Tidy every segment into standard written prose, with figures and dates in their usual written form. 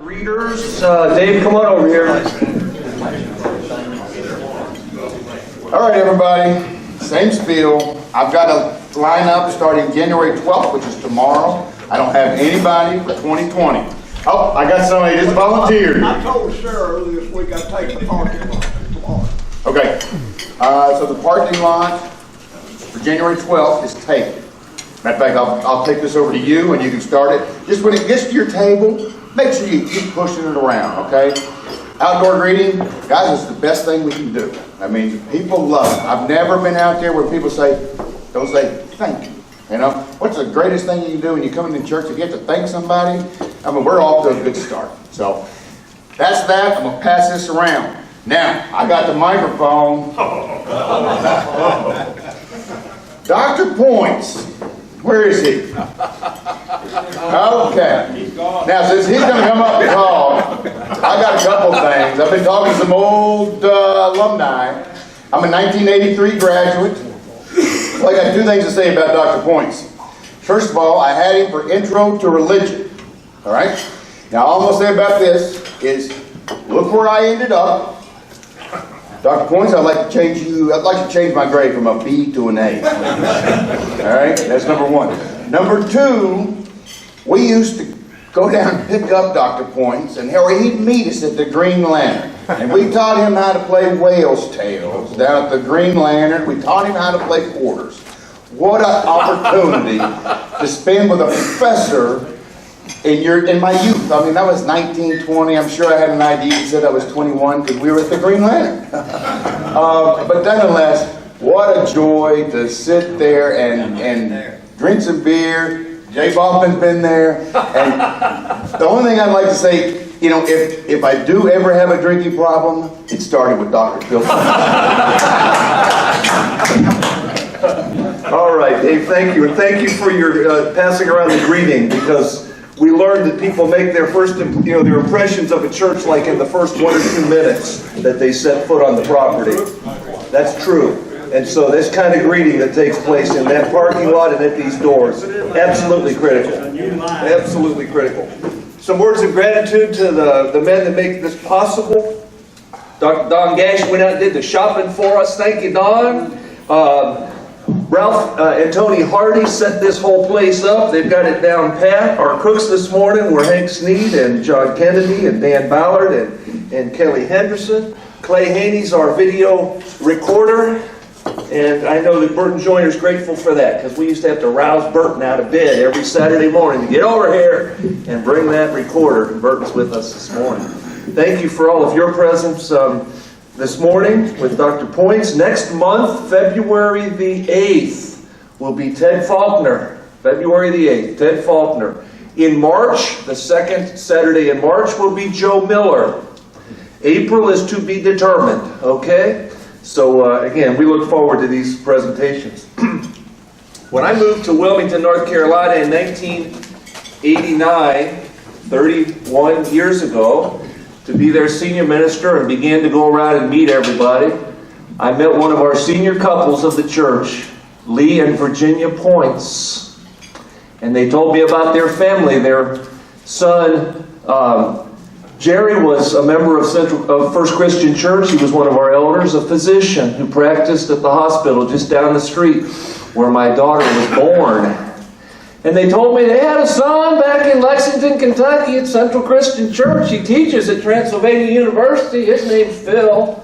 Readers, Dave, come on over here. All right, everybody, same spiel. I've got a lineup starting January 12th, which is tomorrow. I don't have anybody for 2020. Oh, I got somebody just volunteered. I told Sarah earlier this week I'd take the parking lot tomorrow. Okay, so the parking lot for January 12th is taken. Matter of fact, I'll take this over to you and you can start it. Just when it gets to your table, make sure you keep pushing it around, okay? Outdoor greeting, guys, is the best thing we can do. I mean, people love it. I've never been out there where people don't say thank you. You know, what's the greatest thing you can do when you come into church? If you have to thank somebody, I mean, we're off to a good start. So that's that. I'm gonna pass this around. Now, I got the microphone. Dr. Points, where is he? Okay. Now, since he's going to come up and talk, I got a couple things. I've been talking to some old alumni. I'm a 1983 graduate. So I got two things to say about Dr. Points. First of all, I had him for Intro to Religion. All right? Now, all I'm going to say about this is, look where I ended up. Dr. Points, I'd like to change my grade from a B to an A. All right? That's number one. Number two, we used to go down and pick up Dr. Points, and he'd meet us at the Green Lantern. And we taught him how to play whale's tails down at the Green Lantern. We taught him how to play quarters. What an opportunity to spend with a professor in my youth. I mean, that was 1920. I'm sure I had an ID that said I was 21 because we were at the Green Lantern. But nonetheless, what a joy to sit there and drink some beer. Jay Baughman's been there. And the only thing I'd like to say, you know, if I do ever have a drinking problem, it started with Dr. Phil. All right, Dave, thank you. And thank you for your passing around the greeting, because we learned that people make their first, their impressions of a church like in the first 1 or 2 minutes that they set foot on the property. That's true. And so this kind of greeting that takes place in that parking lot and at these doors, absolutely critical. Absolutely critical. Some words of gratitude to the men that make this possible. Dr. Don Gash went out and did the shopping for us. Thank you, Don. Ralph and Tony Hardy set this whole place up. They've got it down pat. Our cooks this morning were Hank Sneed and John Kennedy and Dan Ballard and Kelly Henderson. Clay Haney's our video recorder. And I know that Burton Joyner's grateful for that, because we used to have to rouse Burton out of bed every Saturday morning to get over here and bring that recorder. And Burton's with us this morning. Thank you for all of your presence this morning with Dr. Points. Next month, February the 8th, will be Ted Faulkner. February the 8th, Ted Faulkner. In March, the second Saturday in March, will be Joe Miller. April is to be determined, okay? So again, we look forward to these presentations. When I moved to Wilmington, North Carolina in 1989, 31 years ago, to be their senior minister and began to go around and meet everybody, I met one of our senior couples of the church, Lee and Virginia Points. And they told me about their family. Their son, Jerry, was a member of First Christian Church. He was one of our elders, a physician who practiced at the hospital just down the street where my daughter was born. And they told me they had a son back in Lexington, Kentucky at Central Christian Church. He teaches at Transylvania University. His name's Phil.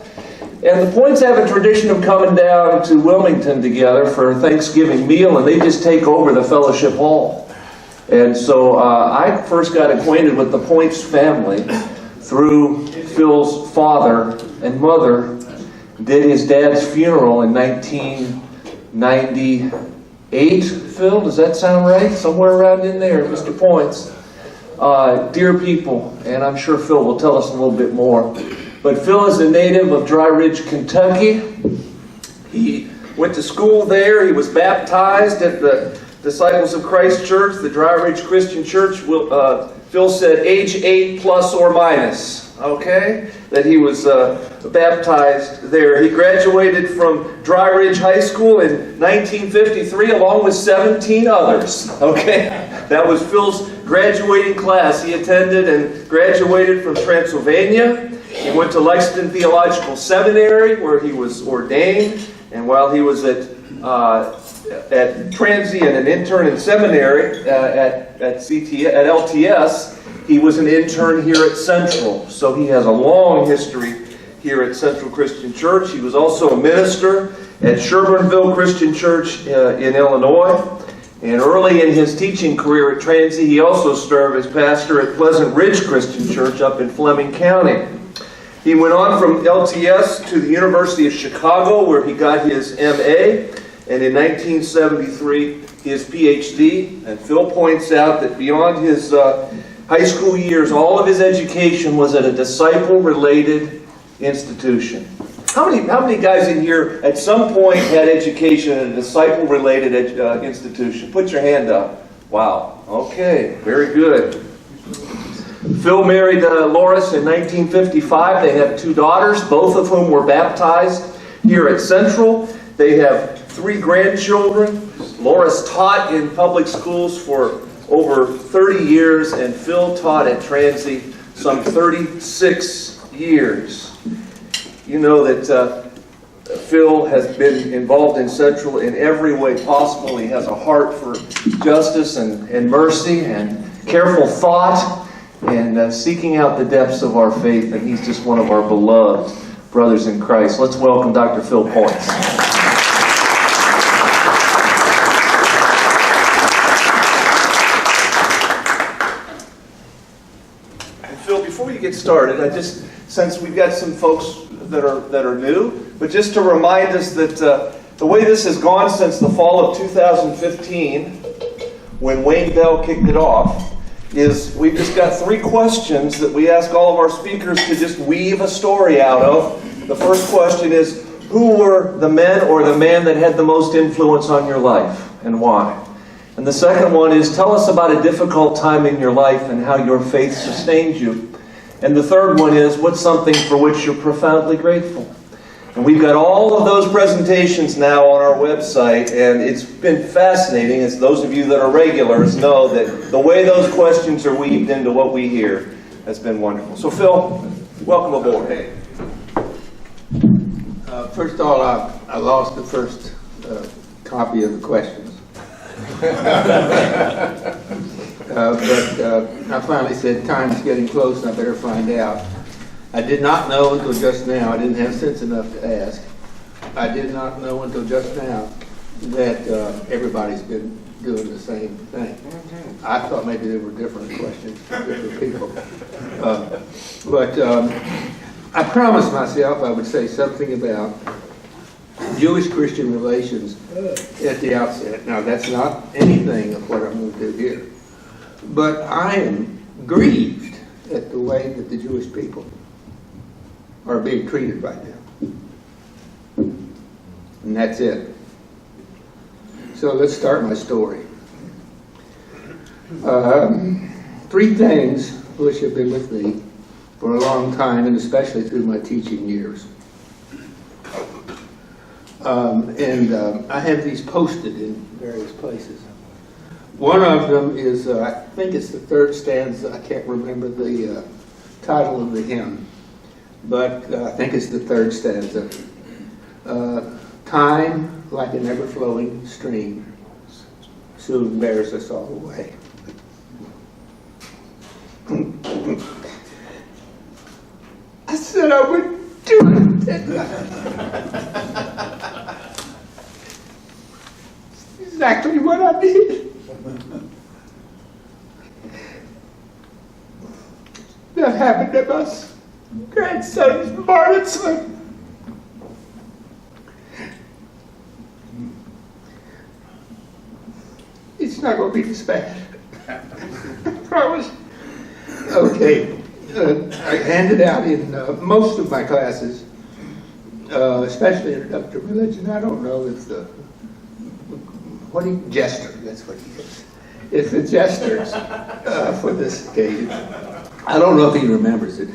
And the Points have a tradition of coming down to Wilmington together for a Thanksgiving meal, and they just take over the fellowship hall. And so I first got acquainted with the Points family through Phil's father and mother. Did his dad's funeral in 1998. Phil, does that sound right? Somewhere around in there, Mr. Points. Dear people, and I'm sure Phil will tell us a little bit more, but Phil is a native of Dry Ridge, Kentucky. He went to school there. He was baptized at the Disciples of Christ Church, the Dry Ridge Christian Church. Phil said age 8 plus or minus, okay, that he was baptized there. He graduated from Dry Ridge High School in 1953 along with 17 others, okay. That was Phil's graduating class. He attended and graduated from Transylvania. He went to Lexington Theological Seminary, where he was ordained. And while he was at Transy and an intern in seminary at LTS, he was an intern here at Central. So he has a long history here at Central Christian Church. He was also a minister at Sherburneville Christian Church in Illinois. And early in his teaching career at Transy, he also served as pastor at Pleasant Ridge Christian Church up in Fleming County. He went on from LTS to the University of Chicago, where he got his MA, and in 1973, his PhD. And Phil points out that beyond his high school years, all of his education was at a disciple-related institution. How many guys in here at some point had education at a disciple-related institution? Put your hand up. Wow. Okay. Very good. Phil married Loris in 1955. They have 2 daughters, both of whom were baptized here at Central. They have 3 grandchildren. Loris taught in public schools for over 30 years, and Phil taught at Transy some 36 years. You know that Phil has been involved in Central in every way possible. He has a heart for justice and mercy and careful thought and seeking out the depths of our faith, and he's just one of our beloved brothers in Christ. Let's welcome Dr. Phil Points. And Phil, before you get started, since we've got some folks that are new, but just to remind us that the way this has gone since the fall of 2015, when Wayne Bell kicked it off, is we've just got 3 questions that we ask all of our speakers to just weave a story out of. The first question is, who were the men or the man that had the most influence on your life, and why? And the second one is, tell us about a difficult time in your life and how your faith sustained you. And the third one is, what's something for which you're profoundly grateful? And we've got all of those presentations now on our website, and it's been fascinating, as those of you that are regulars know that the way those questions are weaved into what we hear has been wonderful. So Phil, welcome aboard. Okay. First of all, I lost the first copy of the questions. But I finally said, time's getting close and I better find out. I did not know until just now, I didn't have sense enough to ask. I did not know until just now that everybody's been doing the same thing. I thought maybe there were different questions for different people. But I promised myself I would say something about Jewish-Christian relations at the outset. Now, that's not anything of what I'm going to do here. But I am grieved at the way that the Jewish people are being treated right now. And that's it. So let's start my story. 3 things which have been with me for a long time, and especially through my teaching years. I have these posted in various places. One of them is, I think it's the 3rd stanza. I can't remember the title of the hymn, but I think it's the 3rd stanza. Time, like an ever-flowing stream, soon bears us all away. I said I would do it. Exactly what I did. That happened to my grandson's bar mitzvah. It's not going to be this bad. I promise. Okay. I handed out in most of my classes, especially introductory religion. I don't know if jester, that's what he is. It's the jesters for this occasion. I don't know if he remembers it,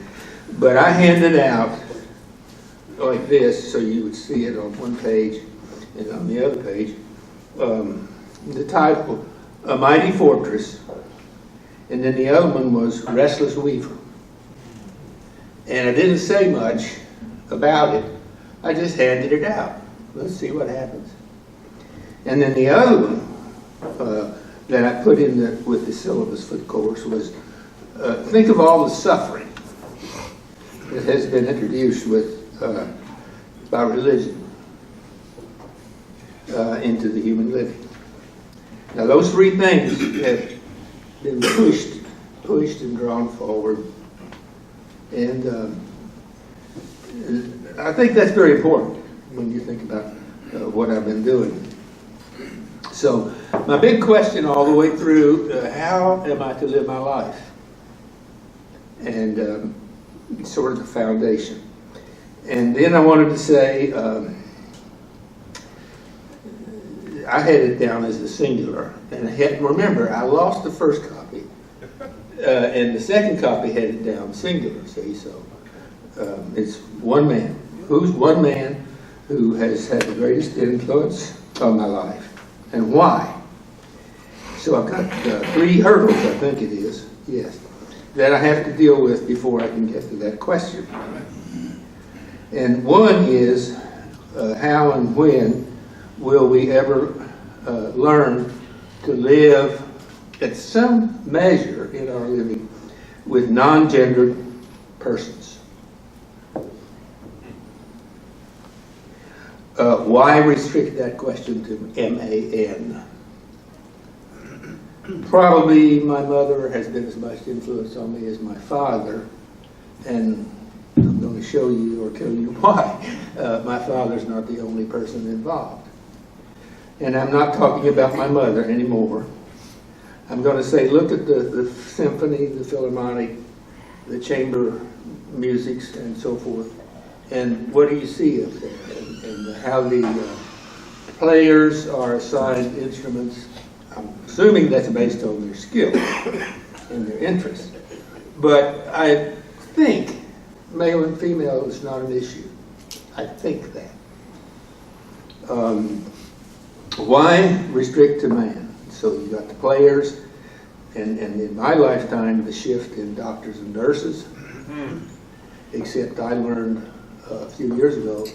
but I handed out like this so you would see it on one page, and on the other page, the title, A Mighty Fortress, And then the other one was Restless Weaver. And I didn't say much about it. I just handed it out. Let's see what happens. And then the other one that I put in with the syllabus for the course was, think of all the suffering that has been introduced by religion into the human living. Now those three things have been pushed and drawn forward. And I think that's very important when you think about what I've been doing. So my big question all the way through, how am I to live my life? And sort of the foundation. And then I wanted to say, I had it down as a singular. And remember, I lost the first copy. And the second copy had it down singular, see? So it's one man. Who's one man who has had the greatest influence on my life? And why? So I've got 3 hurdles, I think it is, yes, that I have to deal with before I can get to that question. And one is, how and when will we ever learn to live at some measure in our living with non-gendered persons? Why restrict that question to M-A-N? Probably my mother has been as much influence on me as my father, and I'm going to show you or tell you why. My father's not the only person involved. And I'm not talking about my mother anymore. I'm going to say, look at the symphony, the philharmonic, the chamber musics, and so forth. And what do you see up there? And how the players are assigned instruments. I'm assuming that's based on their skill and their interest. But I think male and female is not an issue. I think that. Why restrict to man? So you got the players, and in my lifetime, the shift in doctors and nurses. Except I learned a few years ago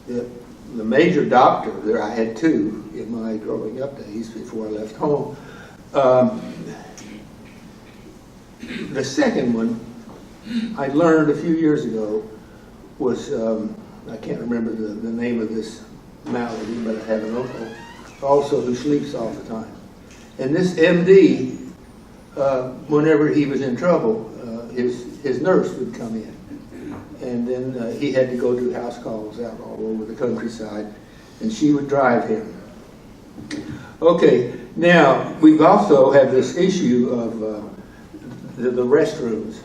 that the major doctor, there I had 2 in my growing up days before I left home. The second one I learned a few years ago was, I can't remember the name of this malady, but I have an uncle also who sleeps all the time. And this MD, whenever he was in trouble, his nurse would come in. And then he had to go do house calls out all over the countryside, and she would drive him. Okay, now we've also have this issue of the restrooms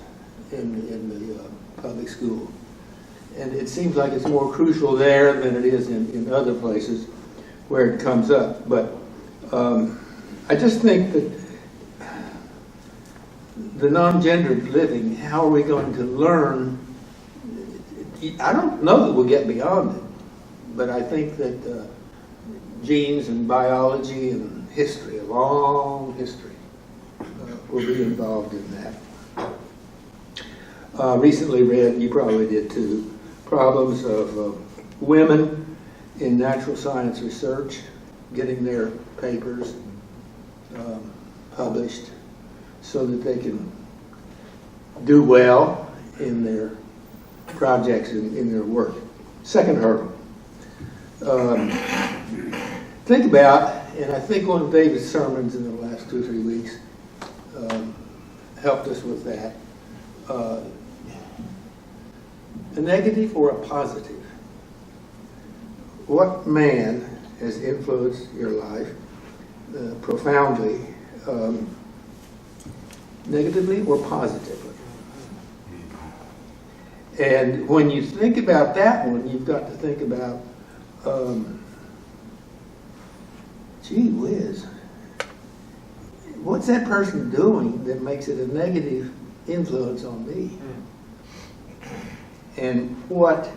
in the public school. And it seems like it's more crucial there than it is in other places where it comes up. But I just think that the non-gendered living, how are we going to learn? I don't know that we'll get beyond it, but I think that genes and biology and history, a long history, will be involved in that. Recently read, you probably did too, problems of women in natural science research, getting their papers published so that they can do well in their projects in their work. Second hurdle. Think about, and I think one of David's sermons in the last 2 or 3 weeks helped us with that. A negative or a positive? What man has influenced your life profoundly, negatively or positively? And when you think about that one, you've got to think about, gee whiz, what's that person doing that makes it a negative influence on me? And what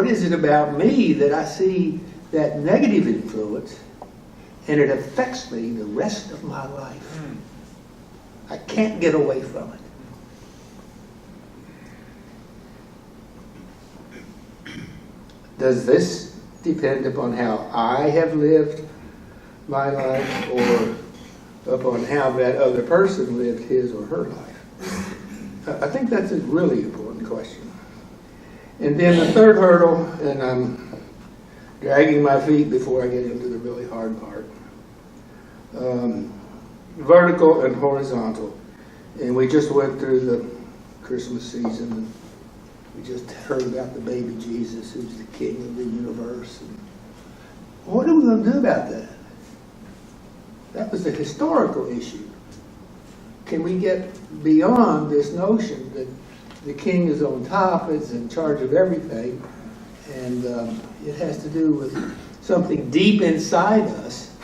is it about me that I see that negative influence and it affects me the rest of my life? I can't get away from it. Does this depend upon how I have lived my life or upon how that other person lived his or her life? I think that's a really important question. And then the third hurdle, and I'm dragging my feet before I get into the really hard part, vertical and horizontal. And we just went through the Christmas season, and we just heard about the baby Jesus, who's the king of the universe. And what are we going to do about that? That was a historical issue. Can we get beyond this notion that the king is on top, is in charge of everything, and it has to do with something deep inside us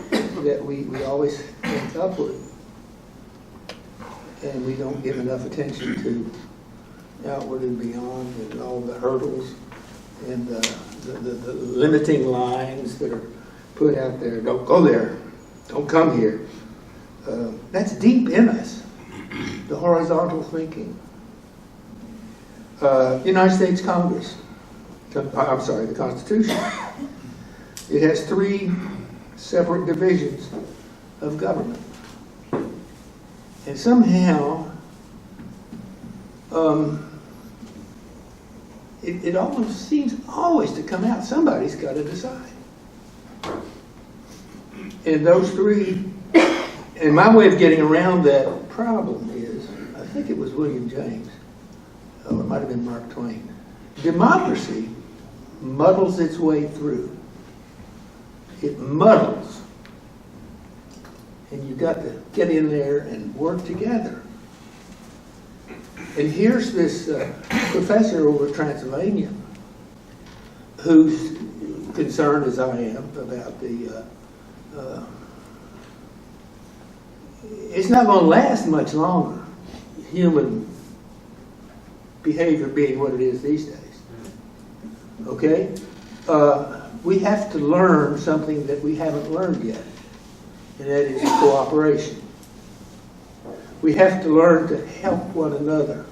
that we always think upward, and we don't give enough attention to outward and beyond, and all the hurdles and the limiting lines that are put out there. Don't go there. Don't come here. That's deep in us, the horizontal thinking. United States Congress, I'm sorry, the Constitution. It has 3 separate divisions of government. And somehow, it almost seems always to come out. Somebody's got to decide. And those 3, and my way of getting around that problem is, I think it was William James, or it might have been Mark Twain. Democracy muddles its way through. It muddles. And you've got to get in there and work together. And here's this professor over at Transylvania who's concerned, as I am, about the it's not going to last much longer, human behavior being what it is these days. Okay? We have to learn something that we haven't learned yet, and that is cooperation. We have to learn to help one another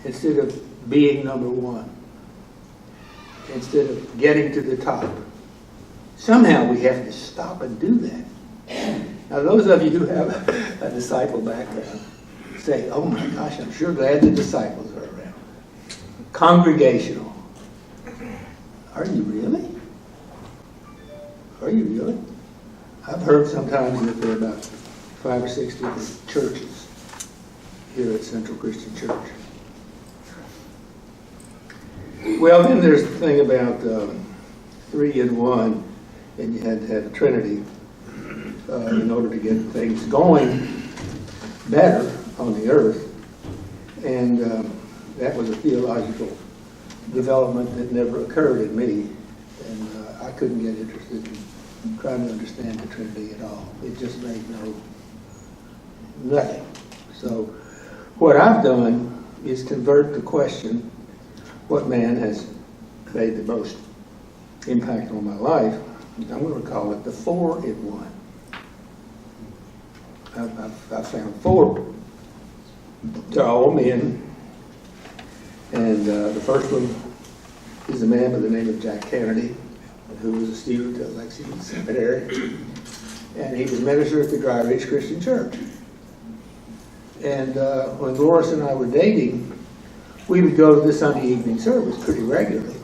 instead of being number one, instead of getting to the top. Somehow we have to stop and do that. Now, those of you who have a disciple background say, oh my gosh, I'm sure glad the disciples are around. Congregational. Are you really? Are you really? I've heard sometimes that there are about 5 or 6 different churches here at Central Christian Church. Well, then there's the thing about 3 in 1, and you had to have a Trinity in order to get things going better on the earth. And that was a theological development that never occurred in me. And I couldn't get interested in trying to understand the Trinity at all. It just made nothing. So what I've done is convert the question, what man has made the most impact on my life? I'm going to call it the 4 in 1. I've found 4. They're all men. And the first one is a man by the name of Jack Kennedy, who was a student at Lexington Seminary. And he was minister at the Dry Ridge Christian Church. And when Loris and I were dating, we would go to the Sunday evening service pretty regularly.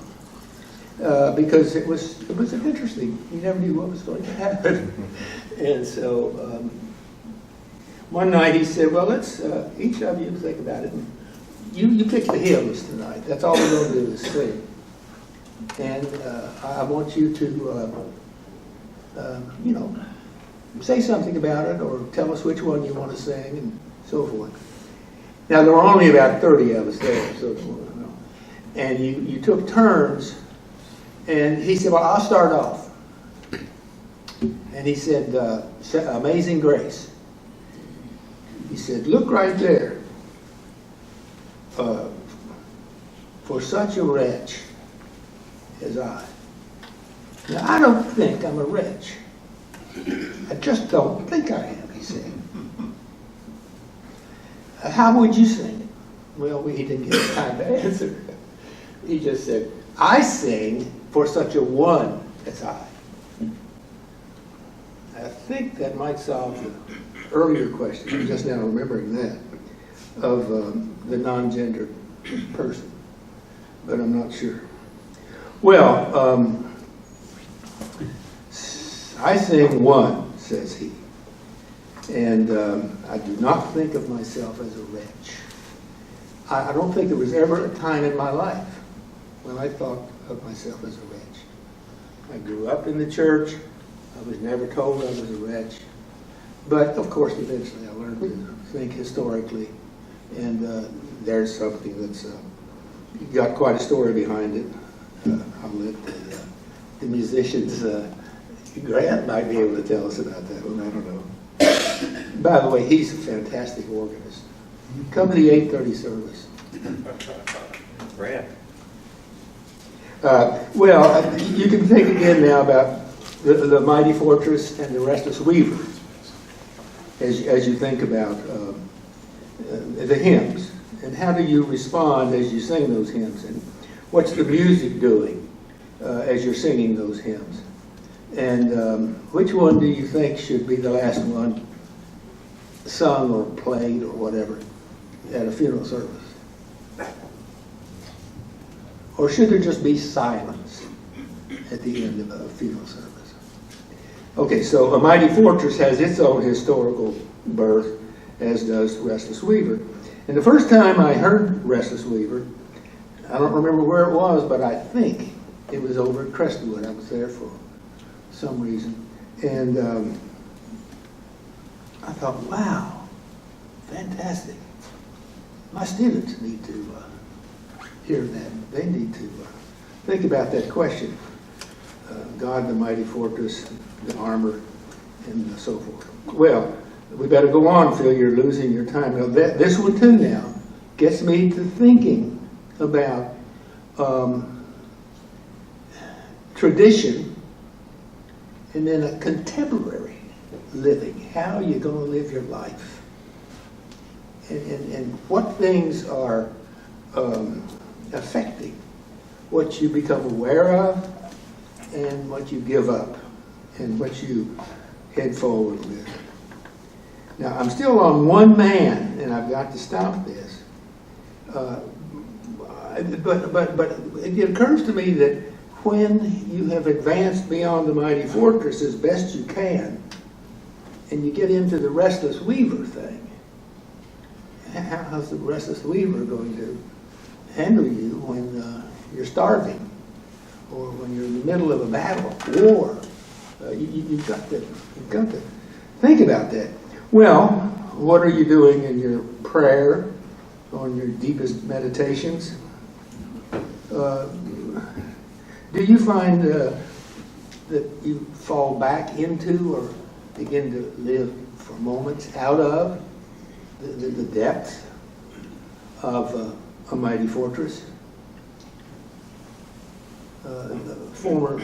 Because it was interesting. You never knew what was going to happen. And so one night he said, well, let's each of you think about it. And you pick the hymns tonight. That's all we're going to do is sing. And I want you to, say something about it or tell us which one you want to sing and so forth. Now, there were only about 30 of us there. So, and you took turns. And he said, well, I'll start off. And he said, Amazing Grace. He said, look right there. For such a wretch as I. Now, I don't think I'm a wretch. I just don't think I am, he said. how would you sing it? Well, he didn't give time to answer. He just said, I sing for such a one as I. I think that might solve the earlier question, I'm just now remembering that, of the non-gendered person, but I'm not sure. Well, I sing one, says he, and I do not think of myself as a wretch. I don't think there was ever a time in my life when I thought of myself as a wretch. I grew up in the church. I was never told I was a wretch. But, of course, eventually I learned to think historically. And there's something that's got quite a story behind it. I'll let the musicians, Grant might be able to tell us about that one. I don't know. By the way, he's a fantastic organist. Come to the 8:30 service. Grant. Well, you can think again now about the mighty fortress and the restless weaver as you think about the hymns. And how do you respond as you sing those hymns? And what's the music doing as you're singing those hymns? And which one do you think should be the last one sung or played or whatever at a funeral service? Or should there just be silence at the end of a funeral service? Okay, so A Mighty Fortress has its own historical birth, as does Restless Weaver. And the first time I heard Restless Weaver, I don't remember where it was, but I think it was over at Crestwood. I was there for some reason. And I thought, wow, fantastic. My students need to hear that. They need to think about that question. God, the mighty fortress, the armor, and so forth. Well, we better go on, Phil. You're losing your time. Now, this one, too, now, gets me to thinking about tradition and then a contemporary living. How are you going to live your life? And what things are affecting what you become aware of and what you give up and what you head forward with. Now, I'm still on one man, and I've got to stop this. But it occurs to me that when you have advanced beyond the mighty fortress as best you can, and you get into the restless weaver thing, how's the restless weaver going to handle you when you're starving, or when you're in the middle of a battle, war? You've got to think about that. Well, what are you doing in your prayer, on your deepest meditations? Do you find that you fall back into or begin to live for moments out of the depths of a mighty fortress? A former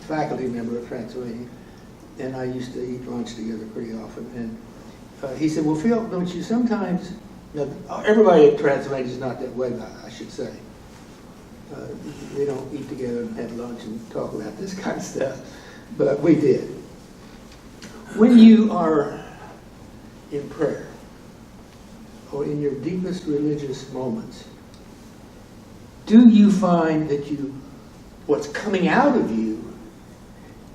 faculty member of Transylvania and I used to eat lunch together pretty often, and he said, well, Phil, don't you sometimes, now, everybody at Transylvania is not that way, I should say. They don't eat together and have lunch and talk about this kind of stuff, but we did. When you are in prayer, or in your deepest religious moments, do you find that what's coming out of you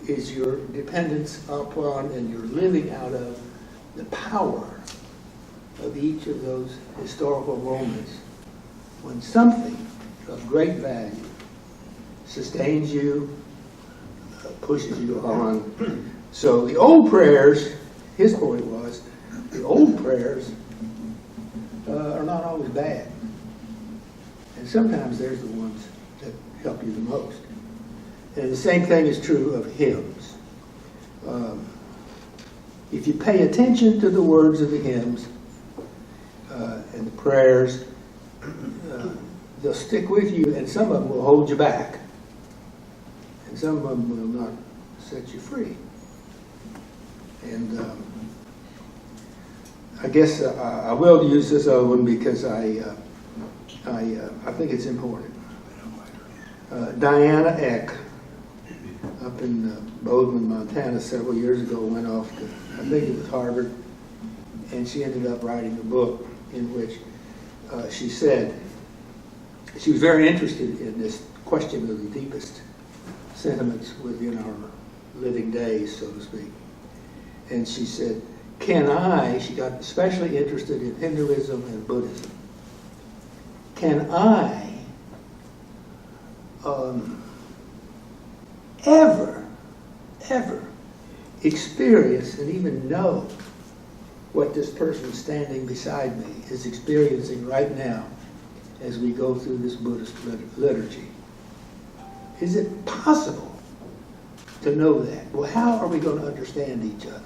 is your dependence upon and your living out of the power of each of those historical moments when something of great value sustains you, pushes you on. So the old prayers, his point was, the old prayers are not always bad. And sometimes there's the ones that help you the most. And the same thing is true of hymns. If you pay attention to the words of the hymns and the prayers, they'll stick with you, and some of them will hold you back. And some of them will not set you free. And I guess I will use this other one because I think it's important. Diana Eck, up in Bozeman, Montana, several years ago, went off to, I think it was Harvard, and she ended up writing a book in which she said she was very interested in this question of the deepest sentiments within our living days, so to speak. And she said, she got especially interested in Hinduism and Buddhism. Can I ever experience and even know what this person standing beside me is experiencing right now as we go through this Buddhist liturgy? Is it possible to know that? Well, how are we going to understand each other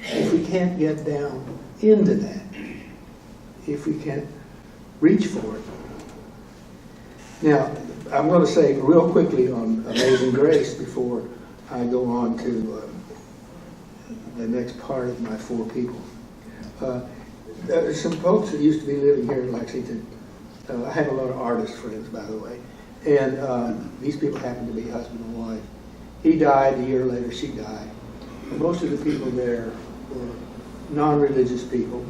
if we can't get down into that? If we can't reach for it? Now, I'm going to say real quickly on Amazing Grace before I go on to the next part of my four people. There's some folks that used to be living here in Lexington. I have a lot of artist friends, by the way. And these people happen to be husband and wife. He died, a year later she died. And most of the people there were non-religious people.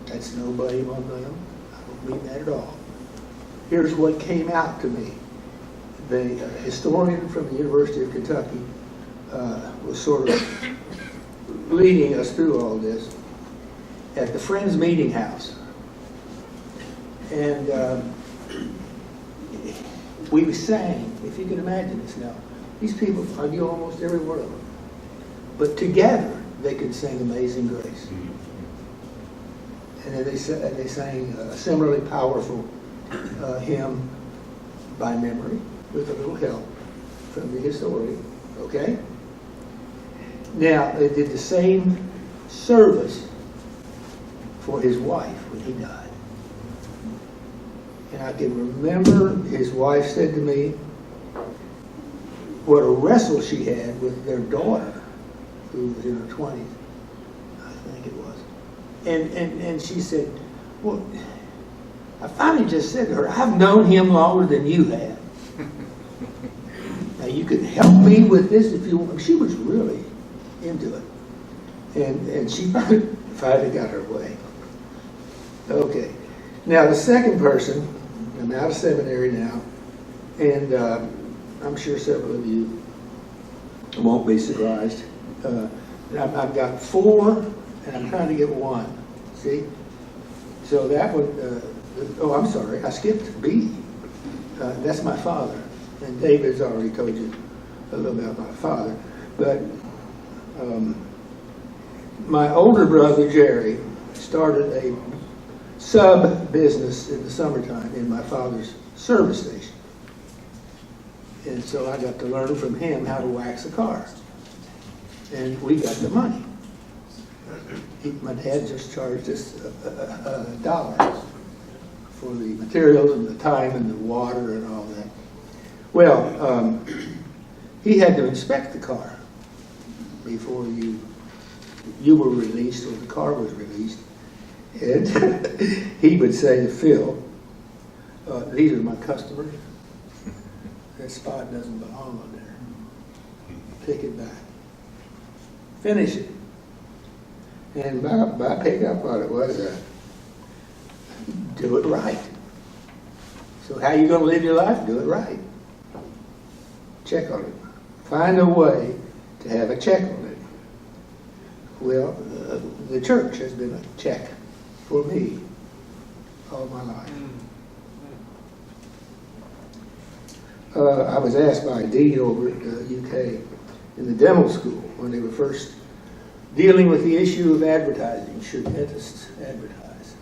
That's no blame on them. I don't mean that at all. Here's what came out to me. The historian from the University of Kentucky was sort of leading us through all this at the Friends Meeting House. And we sang, if you can imagine this now, these people, I knew almost every word of them, but together they could sing Amazing Grace. And then they sang a similarly powerful hymn by memory with a little help from the historian, okay? Now, they did the same service for his wife when he died. And I can remember his wife said to me what a wrestle she had with their daughter, who was in her 20s, I think it was. And she said, well, I finally just said to her, I've known him longer than you have. Now you can help me with this if you want. She was really into it. And she finally got her way. Okay. Now the second person, I'm out of seminary now, and I'm sure several of you won't be surprised. I've got four, and I'm trying to get one. See? So that one, oh, I'm sorry, I skipped B. That's my father. And David's already told you a little about my father. But my older brother, Jerry, started a sub-business in the summertime in my father's service station. And so I got to learn from him how to wax a car. And we got the money. My dad just charged us $1 for the materials and the time and the water and all that. Well, he had to inspect the car before you were released or the car was released. And he would say to Phil, these are my customers. That spot doesn't belong on there. Take it back. Finish it. And my pickup on it was, do it right. So how you going to live your life? Do it right. Check on it. Find a way to have a check on it. Well, the church has been a check for me all my life. I was asked by a dean over at UK in the dental school when they were first dealing with the issue of advertising. Should dentists advertise?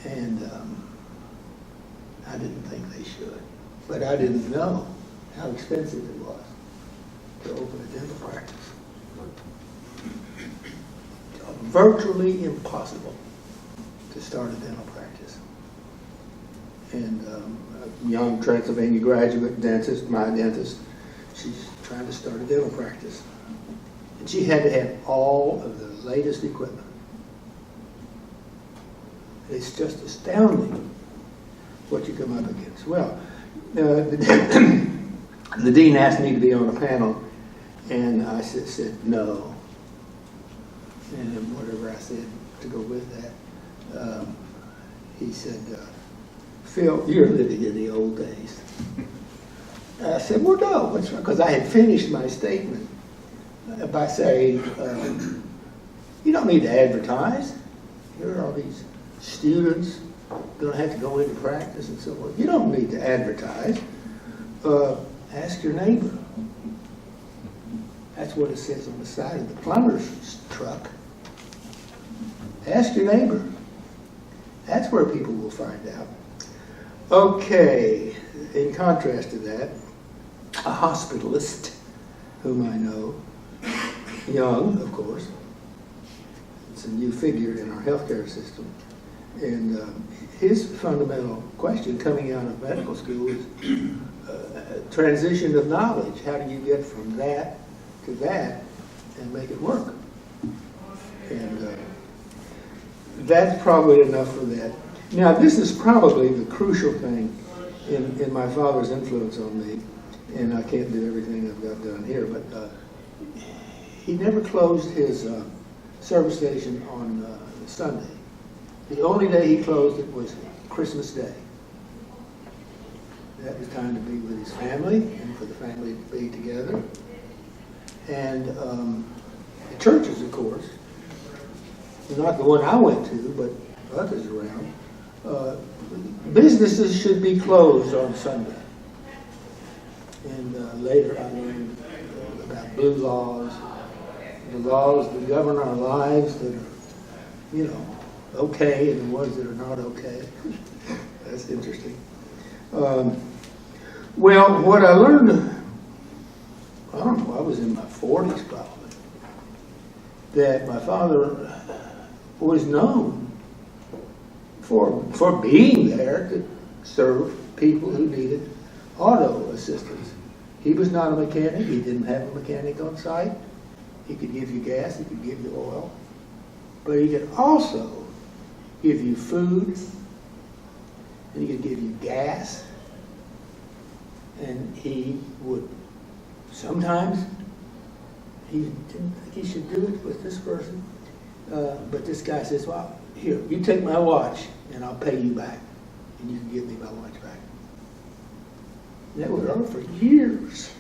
And I didn't think they should. But I didn't know how expensive it was to open a dental practice. Virtually impossible to start a dental practice. And a young Transylvania graduate dentist, my dentist, she's trying to start a dental practice. And she had to have all of the latest equipment. It's just astounding what you come up against. Well, the dean asked me to be on a panel, and I said no. And then whatever I said to go with that, he said, Phil, you're living in the old days. I said, well, no, what's wrong? Because I had finished my statement by saying, you don't need to advertise. Here are all these students going to have to go into practice and so forth. You don't need to advertise. Ask your neighbor. That's what it says on the side of the plumber's truck. Ask your neighbor. That's where people will find out. Okay, in contrast to that, a hospitalist whom I know, young, of course, it's a new figure in our healthcare system, and his fundamental question coming out of medical school is transition of knowledge. How do you get from that to that and make it work? And that's probably enough for that. Now, this is probably the crucial thing in my father's influence on me, and I can't do everything I've got done here, but he never closed his service station on Sunday. The only day he closed it was Christmas Day. That was time to be with his family and for the family to be together. And the churches, of course, not the one I went to, but others around, businesses should be closed on Sunday. And later I learned about blue laws, the laws that govern our lives that are, okay, and the ones that are not okay. That's interesting. Well, what I learned, I don't know, I was in my 40s probably, that my father was known for being there to serve people who needed auto assistance. He was not a mechanic. He didn't have a mechanic on site. He could give you gas. He could give you oil. But he could also give you food. And he could give you gas. And he would sometimes, he didn't think he should do it with this person. But this guy says, well, here, you take my watch and I'll pay you back. And you can give me my watch back. And that went on for years.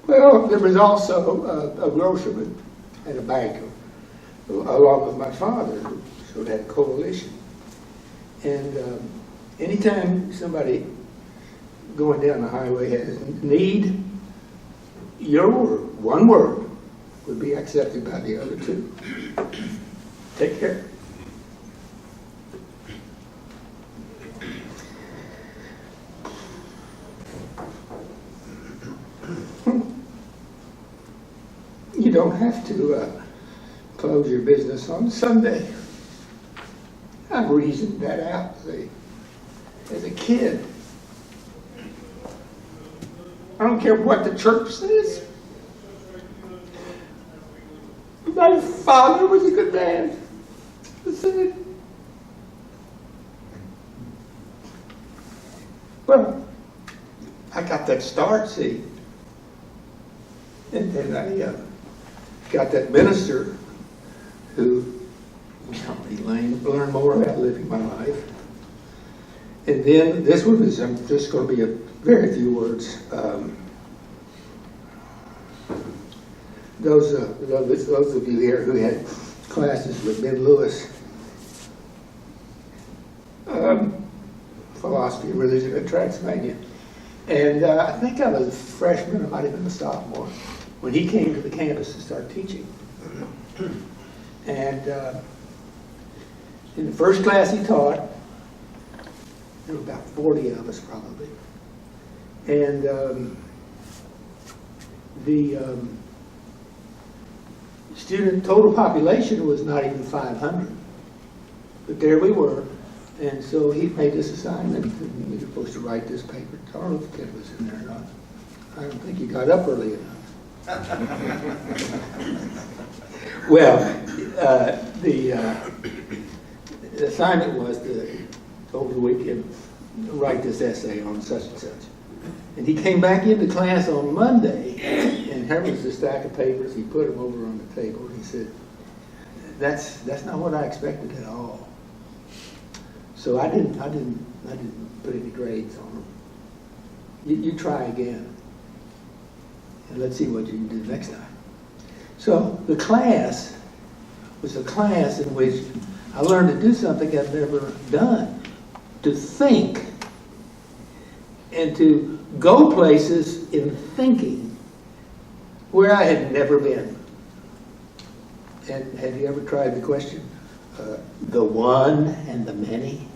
Well, there was also a grocerman and a banker, along with my father, who sort of had a coalition. And anytime somebody going down the highway has need, your word, one word, would be accepted by the other two. Take care. You don't have to close your business on Sunday. I reasoned that out as a kid. I don't care what the church says. My father was a good man. Well, I got that start, see. And then I got that minister who helped me learn more about living my life. And then this one is, I'm just going to be a very few words. Those of you here who had classes with Ben Lewis, philosophy and religion at Transylvania, and I think I was a freshman, I might have been a sophomore, when he came to the campus to start teaching. And in the first class he taught, there were about 40 of us probably, and the student total population was not even 500, but there we were. And so he made this assignment, and we were supposed to write this paper. I don't know if Ken was in there or not. I don't think he got up early enough. Well, the assignment was to, over the weekend, write this essay on such and such. And he came back into class on Monday, and here was a stack of papers. He put them over on the table, and he said, "That's not what I expected at all." So I didn't put any grades on them. You try again, and let's see what you can do next time. So the class was a class in which I learned to do something I've never done, to think and to go places in thinking where I had never been. And have you ever tried the question, the one and the many?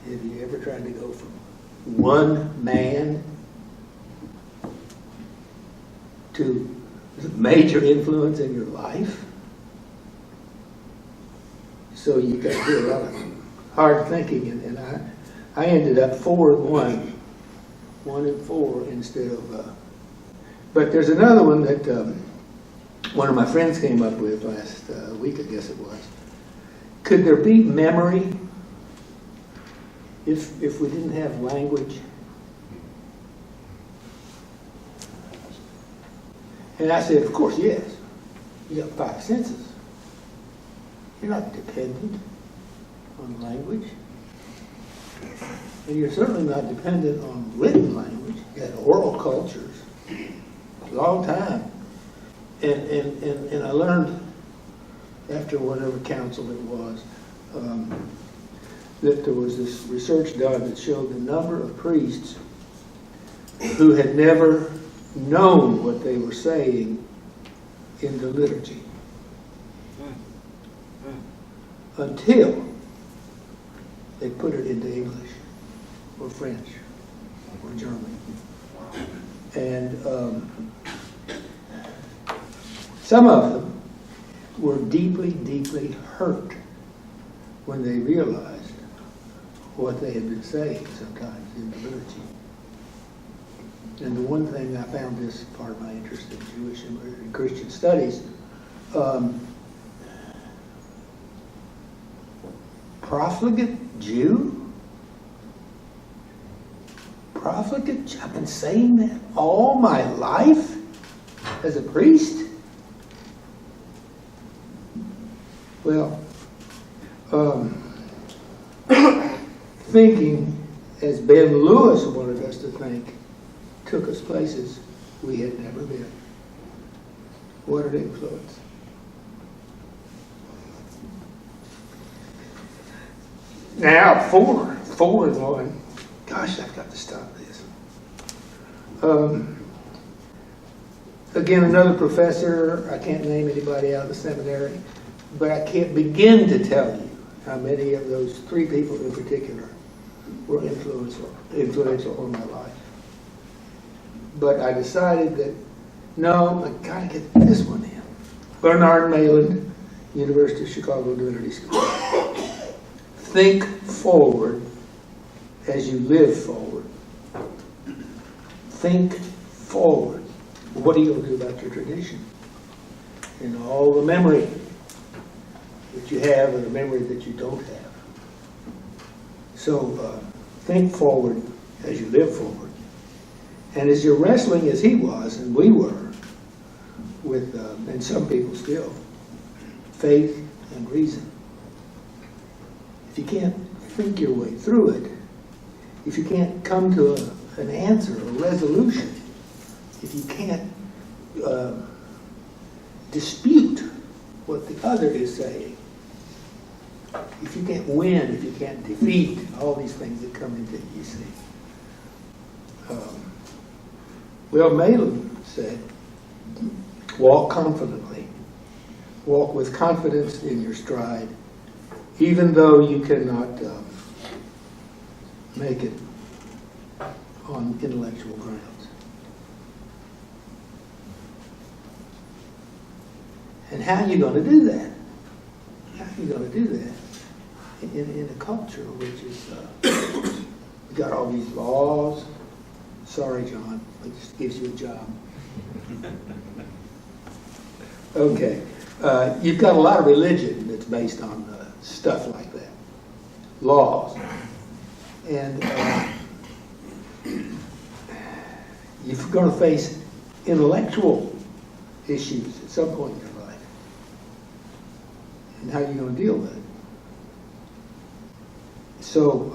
Have you ever tried to go from one man to major influence in your life? So you got to do a lot of hard thinking, and I ended up 4-1, 1-4 instead of. But there's another one that one of my friends came up with last week, I guess it was. Could there be memory if we didn't have language? And I said, of course, yes. You got 5 senses. You're not dependent on language. And you're certainly not dependent on written language. You had oral cultures a long time. And I learned after whatever council it was, that there was this research done that showed the number of priests who had never known what they were saying in the liturgy until they put it into English or French or German. And some of them were deeply, deeply hurt when they realized what they had been saying sometimes in the liturgy. And the one thing I found, this part of my interest in Jewish and Christian studies, profligate Jew? Profligate? I've been saying that all my life as a priest? Well, thinking, as Ben Lewis wanted us to think, took us places we had never been. What an influence. Now, 4-1. Gosh, I've got to stop this. Again, another professor, I can't name anybody out of the seminary, but I can't begin to tell you how many of those 3 people in particular were influential on my life. But I decided that, no, I gotta get this one in. Bernard Maitland, University of Chicago Divinity School. Think forward as you live forward. Think forward. What are you going to do about your tradition? And all the memory that you have and the memory that you don't have. So think forward as you live forward. And as you're wrestling as he was, and we were, with, and some people still, faith and reason. If you can't think your way through it, if you can't come to an answer, a resolution, if you can't dispute what the other is saying, if you can't win, if you can't defeat, all these things that come into it, you see. Well, Maitland said, walk confidently. Walk with confidence in your stride, even though you cannot make it on intellectual grounds. And how are you going to do that? How are you going to do that in a culture which is got all these laws, Sorry, John, but this gives you a job. Okay. You've got a lot of religion that's based on stuff like that. Laws. And you're going to face intellectual issues at some point in your life. And how are you going to deal with it? So,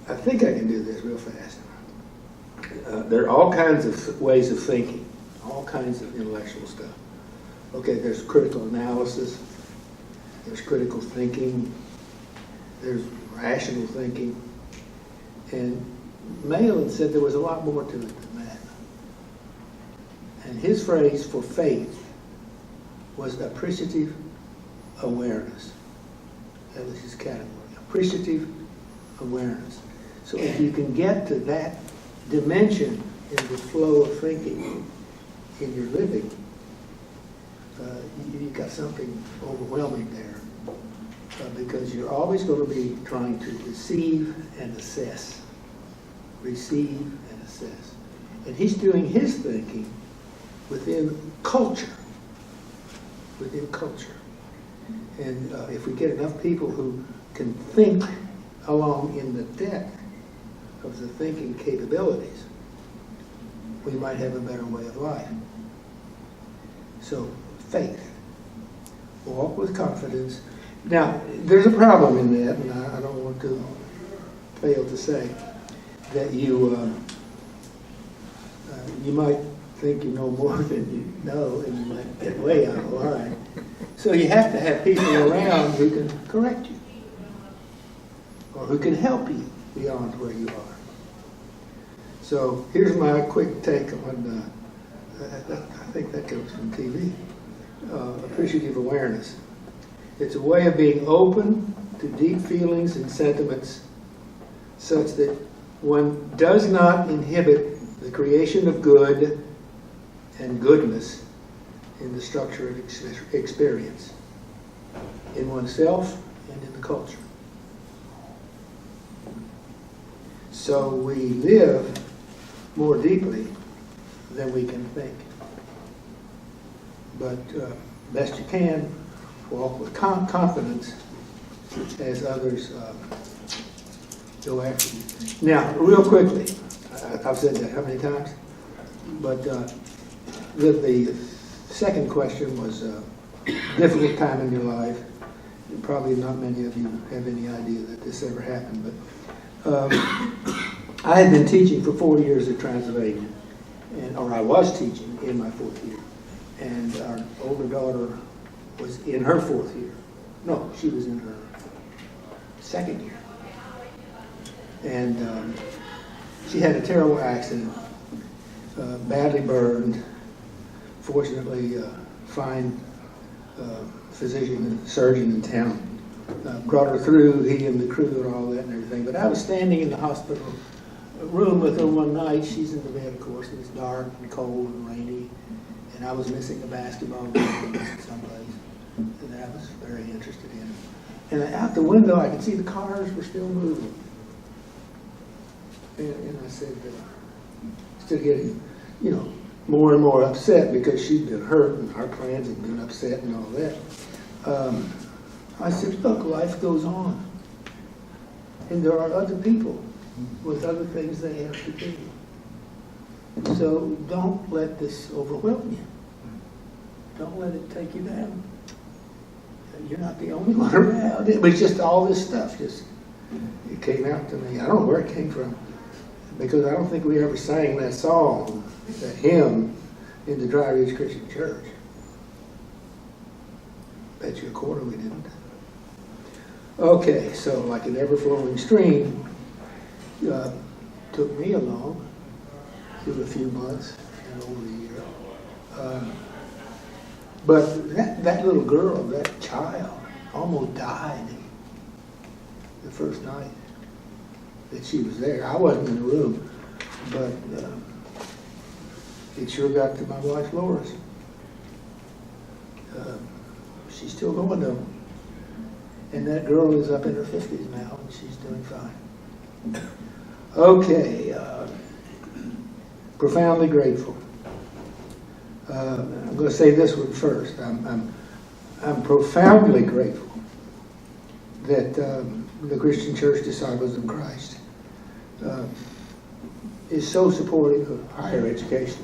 I think I can do this real fast. There are all kinds of ways of thinking, all kinds of intellectual stuff. Okay, there's critical analysis, there's critical thinking, there's rational thinking, and Malin said there was a lot more to it than that. And his phrase for faith was appreciative awareness. That was his category, appreciative awareness. So if you can get to that dimension in the flow of thinking in your living, you've got something overwhelming there. Because you're always going to be trying to receive and assess. Receive and assess. And he's doing his thinking within culture. Within culture. And if we get enough people who can think along in the depth of the thinking capabilities, we might have a better way of life. So, faith. Walk with confidence. Now, there's a problem in that, and I don't want to fail to say that you might think you know more than you know, and you might get way out of line. So you have to have people around who can correct you, or who can help you beyond where you are. So here's my quick take on, I think that comes from TV, appreciative awareness. It's a way of being open to deep feelings and sentiments such that one does not inhibit the creation of good and goodness in the structure of experience, in oneself and in the culture. So we live more deeply than we can think. But best you can, walk with confidence as others go after you. Now, real quickly, I've said that how many times? But the second question was a difficult time in your life. Probably not many of you have any idea that this ever happened, but I had been teaching for 4 years at Transylvania, or I was teaching in my 4th year, and our older daughter was in her 4th year. No, she was in her 2nd year. And she had a terrible accident, badly burned. Fortunately, fine physician and surgeon in town brought her through, he and the crew and all that and everything. But I was standing in the hospital room with her one night. She's in the bed, of course, and it's dark and cold and rainy. And I was missing a basketball game someplace that I was very interested in. And out the window, I could see the cars were still moving. And I said, still getting, more and more upset because she'd been hurt and our plans had been upset and all that. I said, look, life goes on. And there are other people with other things they have to do. So don't let this overwhelm you. Don't let it take you down. You're not the only one around. It was just all this stuff it came out to me. I don't know where it came from, because I don't think we ever sang that song, that hymn, in the Dry Ridge Christian Church. Bet you a quarter we didn't. Okay, so like an ever-flowing stream, took me along through a few months and over a year. But that little girl, that child, almost died the first night that she was there. I wasn't in the room, but it sure got to my wife Laura's. She's still going though. And that girl is up in her 50s now, and she's doing fine. Okay, profoundly grateful. I'm going to say this one first. I'm profoundly grateful that the Christian Church Disciples of Christ is so supportive of higher education.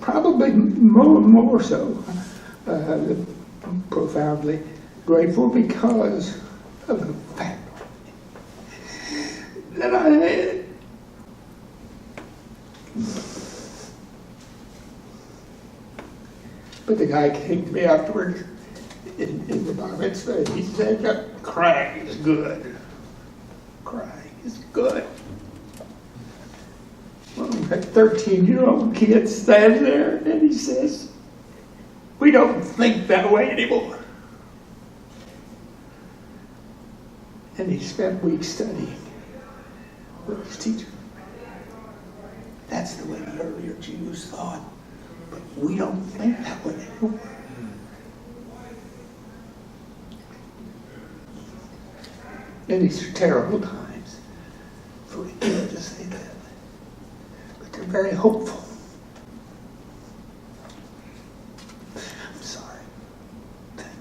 Probably more so profoundly grateful because of the fact that I had but the guy came to me afterwards in the bar mitzvah and he said, crying is good. Crying is good. Well, that 13-year-old kid stands there and he says, we don't think that way anymore. And he spent weeks studying with his teacher. That's the way the earlier Jews thought. But we don't think that way anymore. And these are terrible times for a kid to say that. But they're very hopeful. I'm sorry. Thank you.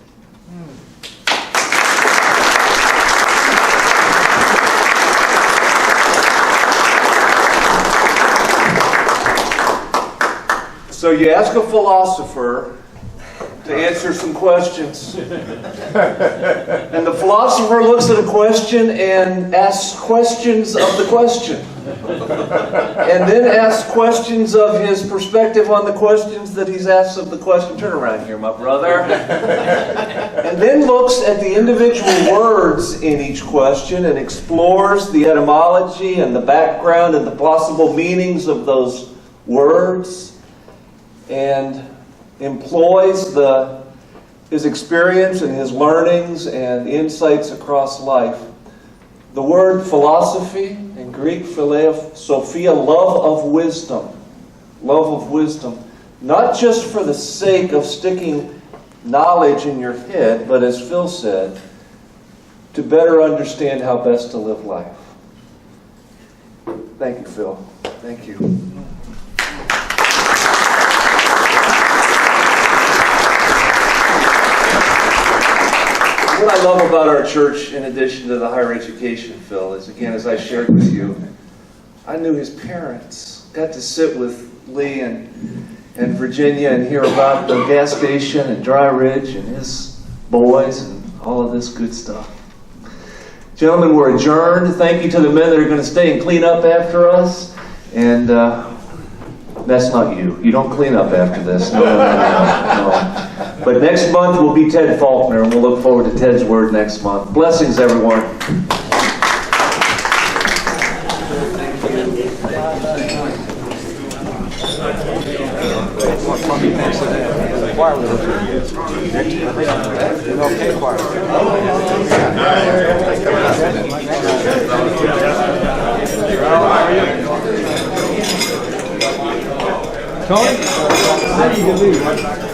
So you ask a philosopher to answer some questions. And the philosopher looks at a question and asks questions of the question. And then asks questions of his perspective on the questions that he's asked of the question. Turn around here, my brother. And then looks at the individual words in each question and explores the etymology and the background and the possible meanings of those words. And employs his experience and his learnings and insights across life. The word philosophy, in Greek, philosophia, love of wisdom. Love of wisdom. Not just for the sake of sticking knowledge in your head, but as Phil said, to better understand how best to live life. Thank you, Phil. Thank you. What I love about our church, in addition to the higher education, Phil, is, again, as I shared with you, I knew his parents. Got to sit with Lee and Virginia and hear about the gas station and Dry Ridge and his boys and all of this good stuff. Gentlemen, we're adjourned. Thank you to the men that are going to stay and clean up after us. And that's not you. You don't clean up after this. No. But next month will be Ted Faulkner, and we'll look forward to Ted's word next month. Blessings, everyone. Tony? You can leave.